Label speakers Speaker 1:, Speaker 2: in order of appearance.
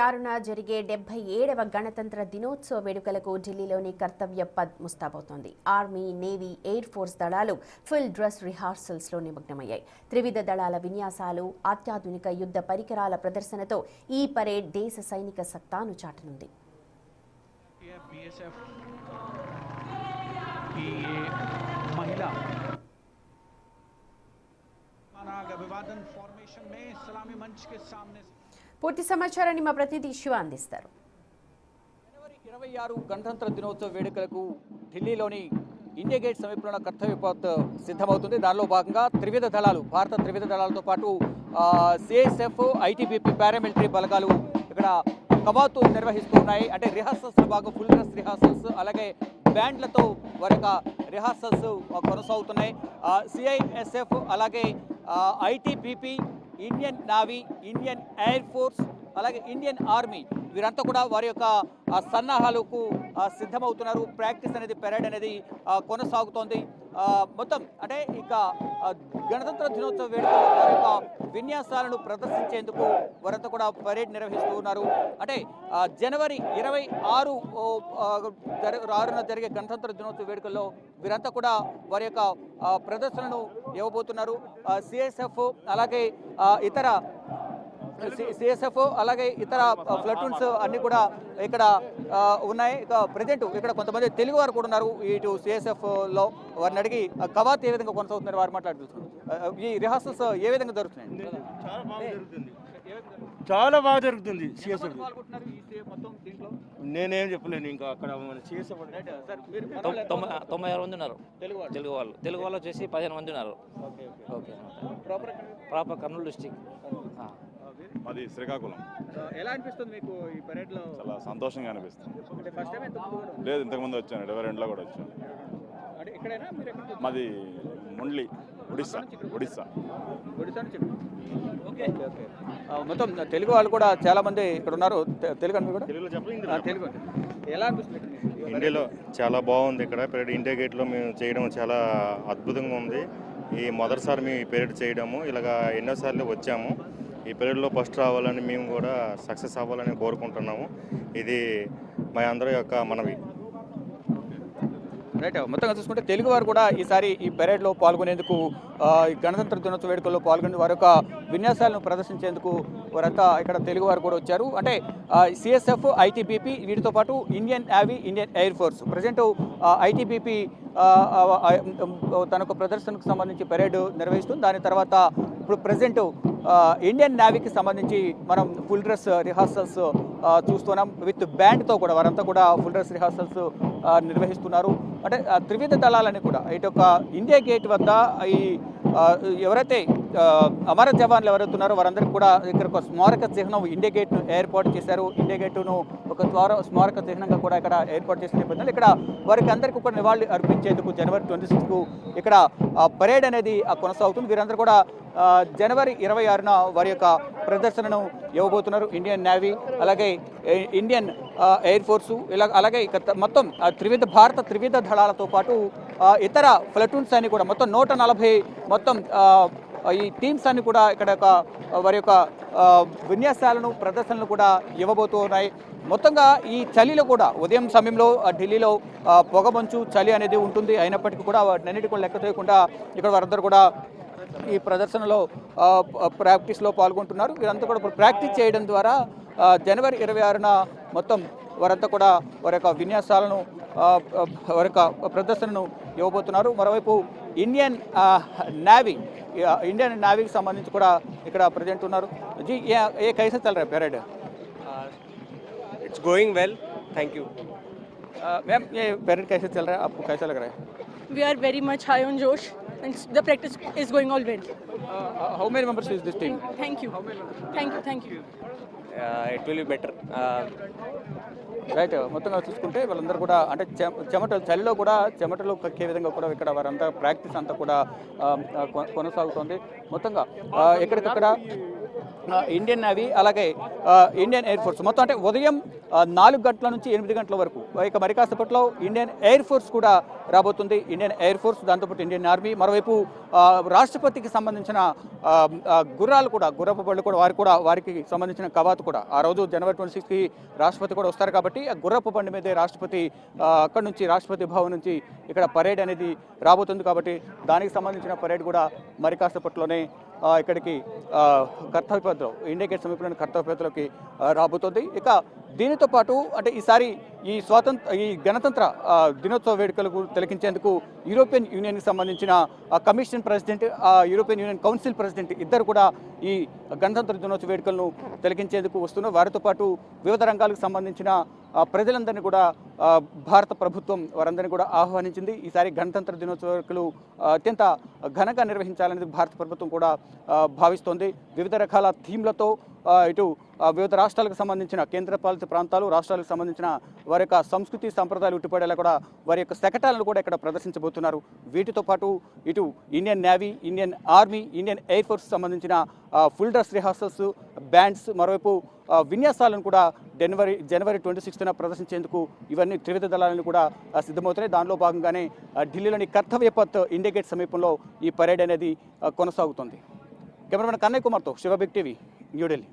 Speaker 1: 6న జరిగే 77వ గణతంత్ర దినోత్సవ వేడుకలకు ఢిల్లీలోని కర్తవ్య పథ్ ముస్తాబవుతోంది. ఆర్మీ, నేవీ, ఎయిర్ ఫోర్స్ దళాలు ఫుల్ డ్రెస్ రిహార్సల్స్లో నిమగ్నమయ్యాయి. త్రివిధ దళాల విన్యాసాలు, అత్యాధునిక యుద్ధ పరికరాల ప్రదర్శనతో ఈ పరేడ్ దేశ సైనిక సత్తాను చాటనుంది. పూర్తి సమాచారాన్ని మా ప్రతినిధి శివ అందిస్తారు.
Speaker 2: జనవరి 26 గణతంత్ర దినోత్సవ వేడుకలకు ఢిల్లీలోని ఇండియా గేట్ సమీపంలో కర్తవ్య పథ్ సిద్ధమవుతుంది. దానిలో భాగంగా త్రివిధ దళాలు, భారత త్రివిధ దళాలతో పాటు సిఎస్ఎఫ్, ఐటీబీపీ, పారామిలిటరీ బలగాలు ఇక్కడ కవాతు నిర్వహిస్తున్నాయి. అంటే రిహార్సల్స్ భాగం ఫుల్ డ్రెస్ రిహార్సల్స్, అలాగే బ్యాండ్లతో వారి యొక్క రిహార్సల్స్ కొనసాగుతున్నాయి. సిఐఎస్ఎఫ్, అలాగే ITBP, Indian navy, Indian air force, అలాగే ఇండియన్ ఆర్మీ వీరంతా కూడా వారి యొక్క సన్నాహాలకు సిద్ధమవుతున్నారు. ప్రాక్టీస్ అనేది, పెరేడ్ అనేది కొనసాగుతోంది. మొత్తం అంటే ఇక గణతంత్ర దినోత్సవ వేడుకల్లో వారి యొక్క విన్యాసాలను ప్రదర్శించేందుకు వారంతా కూడా పరేడ్ నిర్వహిస్తూ ఉన్నారు. అంటే జనవరి 26న జరిగే గణతంత్ర దినోత్సవ వేడుకల్లో వీరంతా కూడా వారి యొక్క ప్రదర్శనను ఇవ్వబోతున్నారు. సిఎస్ఎఫ్ అలాగే ఇతర ప్లాటూన్స్ అన్ని కూడా ఇక్కడ ఉన్నాయి. ఇక ప్రజెంట్ ఇక్కడ కొంతమంది తెలుగు వారు కూడా ఉన్నారు. ఇటు సిఎస్ఎఫ్ లో వారిని అడిగి కవాత్ ఏ విధంగా కొనసాగుతున్నారు వారు మాట్లాడుతున్నారు. ఈ రిహార్సల్స్ ఏ విధంగా జరుగుతున్నాయి?
Speaker 3: చాలా బాగా జరుగుతుంది. సిఎస్ఎఫ్ నేనేం చెప్పలేను. ఇంకా అక్కడ సిఎస్ఎఫ్
Speaker 4: 96 మంది ఉన్నారు తెలుగు వాళ్ళు వచ్చేసి 15 మంది ఉన్నారు. Okay, proper Kurnool district.
Speaker 5: మాది శ్రీకాకుళం.
Speaker 2: ఎలా అనిపిస్తుంది మీకు ఈ పరేడ్ లో?
Speaker 5: చాలా సంతోషంగా అనిపిస్తుంది. లేదు, ఇంతకుముందు వచ్చాను, 22లో కూడా వచ్చాను. మాది ముండ్లి, ఒడిస్సా.
Speaker 2: మొత్తం తెలుగు వాళ్ళు కూడా చాలా మంది ఇక్కడ ఉన్నారు. తెలుగు అని కూడా తెలుగు ఎలా అనిపిస్తుంది?
Speaker 3: ఇండియాలో చాలా బాగుంది. ఇక్కడ పరేడ్ ఇండియా గేట్లో మేము చేయడం చాలా అద్భుతంగా ఉంది. ఈ మొదటిసారి మేము ఈ పరేడ్ చేయడము, ఇలాగా ఎన్నోసార్లు వచ్చాము. ఈ పరేడ్లో ఫస్ట్ రావాలని మేము కూడా సక్సెస్ అవ్వాలని కోరుకుంటున్నాము. ఇది మా అందరి యొక్క మనవి.
Speaker 2: రైట్, మొత్తంగా చూసుకుంటే తెలుగు వారు కూడా ఈసారి ఈ పరేడ్లో పాల్గొనేందుకు, గణతంత్ర దినోత్సవ వేడుకల్లో పాల్గొనే వారి యొక్క విన్యాసాలను ప్రదర్శించేందుకు వారంతా ఇక్కడ తెలుగు వారు కూడా వచ్చారు. అంటే సిఎస్ఎఫ్, ఐటీబీపీ వీటితో పాటు Indian navy, Indian air force. Present ITBP తన యొక్క ప్రదర్శనకు సంబంధించి పరేడ్ నిర్వహిస్తుంది. దాని తర్వాత ఇప్పుడు ప్రజెంట్ ఇండియన్ నేవీకి సంబంధించి మనం ఫుల్ డ్రెస్ రిహార్సల్స్ చూస్తున్నాం. విత్ బ్యాండ్తో కూడా వారంతా కూడా ఫుల్ డ్రెస్ రిహార్సల్స్ నిర్వహిస్తున్నారు. అంటే త్రివిధ దళాలని కూడా ఇటు ఒక ఇండియా గేట్ వద్ద ఈ ఎవరైతే అమర జవాన్లు ఎవరైతే ఉన్నారో వారందరికీ కూడా ఇక్కడ ఒక స్మారక చిహ్నం ఇండియా గేట్ను ఏర్పాటు చేశారు. ఇండియా గేటును ఒక స్మారక చిహ్నంగా కూడా ఇక్కడ ఏర్పాటు చేసిన నేపథ్యంలో ఇక్కడ వారికి అందరికీ కూడా నివాళులు అర్పించేందుకు జనవరి 26కు ఇక్కడ పరేడ్ అనేది కొనసాగుతుంది. వీరందరూ కూడా జనవరి 26న వారి యొక్క ప్రదర్శనను ఇవ్వబోతున్నారు. ఇండియన్ నేవీ, అలాగే ఇండియన్ ఎయిర్ ఫోర్సు, అలాగే మొత్తం భారత త్రివిధ దళాలతో పాటు ఇతర ప్లాటూన్స్ అన్ని కూడా మొత్తం 140 మొత్తం ఈ టీమ్స్ అన్ని కూడా ఇక్కడ వారి యొక్క విన్యాసాలను, ప్రదర్శనలు కూడా ఇవ్వబోతూ ఉన్నాయి. మొత్తంగా ఈ చలిలో కూడా ఉదయం సమయంలో ఢిల్లీలో పొగమంచు, చలి అనేది ఉంటుంది. అయినప్పటికీ కూడా వాటినన్నిటి కూడా లెక్క చేయకుండా ఇక్కడ వారందరూ కూడా ఈ ప్రదర్శనలో ప్రాక్టీస్లో పాల్గొంటున్నారు. వీరంతా కూడా ప్రాక్టీస్ చేయడం ద్వారా జనవరి 26న మొత్తం వారంతా కూడా వారి యొక్క విన్యాసాలను, వారి యొక్క ప్రదర్శనను ఇవ్వబోతున్నారు. మరోవైపు ఇండియన్ నేవీకి సంబంధించి కూడా ఇక్కడ ప్రజెంట్ ఉన్నారు. जी ये कैसे चल रहा है parade?
Speaker 6: It's going well, thank you.
Speaker 2: Ma'am, ये परेड कैसे चल रहा है, आपको कैसा लग रहा है?
Speaker 7: We are very much high on Josh and the practice is going all well.
Speaker 2: How many members is this team?
Speaker 7: Thank you. Thank you.
Speaker 6: It will be better.
Speaker 2: Right, మొత్తంగా చూసుకుంటే వాళ్ళందరూ కూడా అంటే చలిలో కూడా చెమటలు కక్కే విధంగా కూడా ఇక్కడ వారంతా ప్రాక్టీస్ అంతా కూడా కొనసాగుతుంది. మొత్తంగా ఎక్కడికక్కడ ఇండియన్ నేవీ, అలాగే ఇండియన్ ఎయిర్ ఫోర్స్ మొత్తం అంటే ఉదయం 4 గంటల నుంచి 8 గంటల వరకు, ఇక మరి కాసేపట్లో ఇండియన్ ఎయిర్ ఫోర్స్ కూడా రాబోతుంది ఇండియన్ ఎయిర్ ఫోర్స్, దాంతోపాటు ఇండియన్ ఆర్మీ. మరోవైపు రాష్ట్రపతికి సంబంధించిన గుర్రాలు కూడా, గుర్రపు బళ్ళు కూడా వారికి సంబంధించిన కవాతు కూడా ఆ రోజు జనవరి 26కి రాష్ట్రపతి కూడా వస్తారు కాబట్టి ఆ గుర్రపు బండి మీదే రాష్ట్రపతి అక్కడి నుంచి రాష్ట్రపతి భవన్ నుంచి ఇక్కడ పరేడ్ అనేది రాబోతుంది. కాబట్టి దానికి సంబంధించిన పరేడ్ కూడా మరి కాసేపట్లోనే ఇక్కడికి కర్తవ్యపథలో, ఇండియా గేట్ సమీపంలోని కర్తవ్యపథలోకి రాబోతుంది. ఇక దీనితో పాటు అంటే ఈసారి ఈ గణతంత్ర దినోత్సవ వేడుకలకు తిలకించేందుకు యూరోపియన్ యూనియన్కి సంబంధించిన commission president, European union council president ఇద్దరు కూడా ఈ గణతంత్ర దినోత్సవ వేడుకలను తిలకించేందుకు వస్తున్నారు. వారితో పాటు వివిధ రంగాలకు సంబంధించిన ప్రజలందరినీ కూడా భారత ప్రభుత్వం వారందరినీ కూడా ఆహ్వానించింది. ఈసారి గణతంత్ర దినోత్సవ వేడుకలు అత్యంత ఘనంగా నిర్వహించాలనేది భారత ప్రభుత్వం కూడా భావిస్తోంది. వివిధ రకాల థీమ్లతో ఇటు వివిధ రాష్ట్రాలకు సంబంధించిన కేంద్రపాలిత ప్రాంతాలు, రాష్ట్రాలకు సంబంధించిన వారి యొక్క సంస్కృతి సంప్రదాయాలు ఉట్టిపడేలా కూడా వారి యొక్క శకటాలను కూడా ఇక్కడ ప్రదర్శించబోతున్నారు. వీటితో పాటు ఇటు Indian navy, Indian army, Indian air force సంబంధించిన ఫుల్ డ్రెస్ రిహార్సల్స్, బ్యాండ్స్, మరోవైపు విన్యాసాలను కూడా జనవరి 26న ప్రదర్శించేందుకు ఇవన్నీ త్రివిధ దళాలను కూడా సిద్ధమవుతున్నాయి. దానిలో భాగంగానే ఢిల్లీలోని కర్తవ్యపథ్ ఇండియా గేట్ సమీపంలో ఈ పరేడ్ అనేది కొనసాగుతుంది. కెమెరామెన్ కన్నయ్య కుమార్తో శివ బిగ్ టీవీ, న్యూఢిల్లీ.